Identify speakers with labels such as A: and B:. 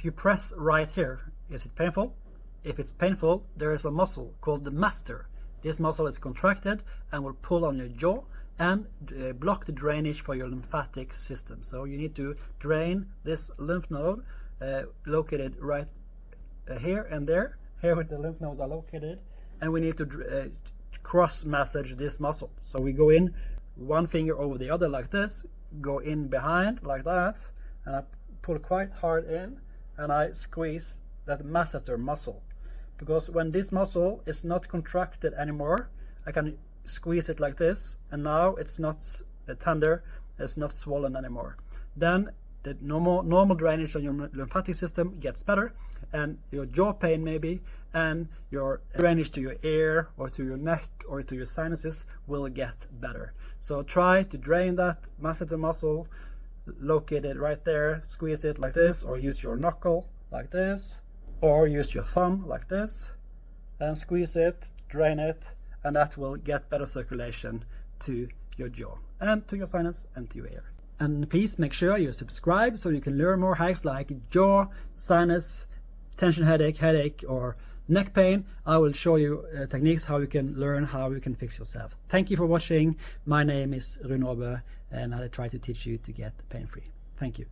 A: if you press right here, is it painful? If it's painful, there is a muscle called the masseter. This muscle is contracted and will pull on your jaw and block the drainage for your lymphatic system. So you need to drain this lymph node located right here and there, here where the lymph nodes are located, and we need to cross massage this muscle. So we go in one finger over the other like this, go in behind like that, and I pull quite hard in and I squeeze that masseter muscle. Because when this muscle is not contracted anymore, I can squeeze it like this, and now it's not tender, it's not swollen anymore. Then the normal drainage on your lymphatic system gets better, and your jaw pain maybe, and your drainage to your ear or to your neck or to your sinuses will get better. So try to drain that masseter muscle located right there, squeeze it like this, or use your knuckle like this, or use your thumb like this, and squeeze it, drain it, and that will get better circulation to your jaw and to your sinus and to your ear. And please make sure you subscribe so you can learn more hacks like jaw, sinus, tension headache, or neck pain. I will show you techniques how you can learn how you can fix yourself. Thank you for watching. My name is Rune Aabø, and I try to teach you to get pain-free. Thank you.